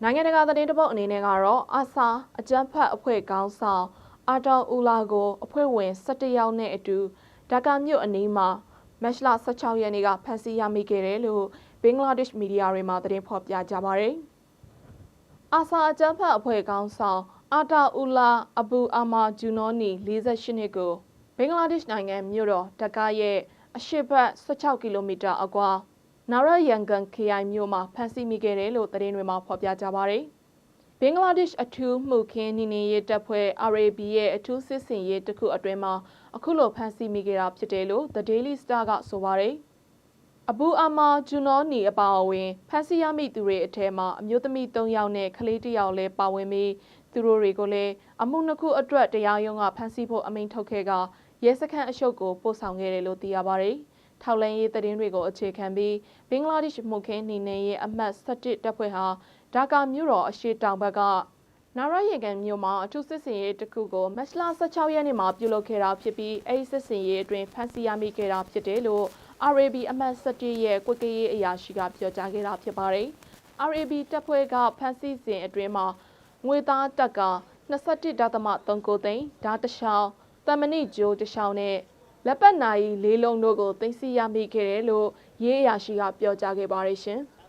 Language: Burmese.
နိုင်ငံတကာသတင်းတပုတ်အနေနဲ့ကတော့အာဆာအကြမ်းဖက်အဖွဲ့ခေါင်းဆောင်အာတောင်ဦးလာကိုအဖွဲ့ဝင်17ယောက်နဲ့အတူဒါကာမြို့အနီးမှာမတ်လ16ရက်နေ့ကဖမ်းဆီးရမိခဲ့တယ်လို့ဘင်္ဂလားဒေ့ရှ်မီဒီယာတွေမှာသတင်းဖော်ပြကြပါတယ်။အာဆာအကြမ်းဖက်အဖွဲ့ခေါင်းဆောင်အာတောင်ဦးလာအဘူအာမာဂျူနောနီ48နှစ်ကိုဘင်္ဂလားဒေ့ရှ်နိုင်ငံမြို့တော်ဒါကာရဲ့အရှေ့ဘက်16ကီလိုမီတာအကွာနာရယန်ကန်ခရိုင်မြို့မှာဖမ်းဆီးမိခဲ့တယ်လို့သတင်းတွေမှာဖော်ပြကြပါတယ်။ဘင်္ဂလားဒေ့ရှ်အထူးမှုခင်းနေနေရေးတပ်ဖွဲ့ RAB ရဲ့အထူးစစ်ဆင်ရေးတစ်ခုအတွင်းမှာအခုလိုဖမ်းဆီးမိခဲ့တာဖြစ်တယ်လို့ The Daily Star ကဆိုပါတယ်။အဘူအာမာဂျူနောနီအပါအဝင်ဖမ်းဆီးရမိသူတွေအထက်မှာအမျိုးသမီး3ယောက်နဲ့ကလေး1ယောက်လည်းပါဝင်ပြီးသူတို့တွေကိုလည်းအမှု2ခုအတွက်တရားရုံးကဖမ်းဆီးဖို့အမိန့်ထုတ်ခဲ့ကရဲစခန်းအရှုပ်ကိုပို့ဆောင်ခဲ့တယ်လို့သိရပါတယ်။ထောက်လှမ်းရေးသတင်းတွေကိုအခြေခံပြီးဘင်္ဂလားဒေ့ရှ်မှုခင်းနေနေရေးအမှတ်17တပ်ဖွဲ့ဟာဒါကာမြို့တော်အရှေ့တောင်ဘက်ကနာရယန်ကန်မြို့မှာအထူးစစ်စင်ရေးတစ်ခုကိုမတ်လ16ရက်နေ့မှာပြုလုပ်ခဲ့တာဖြစ်ပြီးအဲဒီစစ်စင်ရေးအတွင်းဖမ်းဆီးရမိခဲ့တာဖြစ်တယ်လို့ RAB အမှတ်17ရဲ့ကွက်ကရေးအရာရှိကပြောကြားခဲ့တာဖြစ်ပါတယ်။ RAB တပ်ဖွဲ့ကဖမ်းဆီးစဉ်အတွင်းမှာငွေသားတက်က21.39သိန်းဓာတ်တရှောင်းတမဏိဂျိုးတရှောင်းနဲ့လက်ပတ်နာရီ၄လုံးတို့ကိုသိမ်းဆည်းရမိခဲ့တယ်လို့ရေးအရာရှိကပြောကြားခဲ့ပါတယ်ရှင်။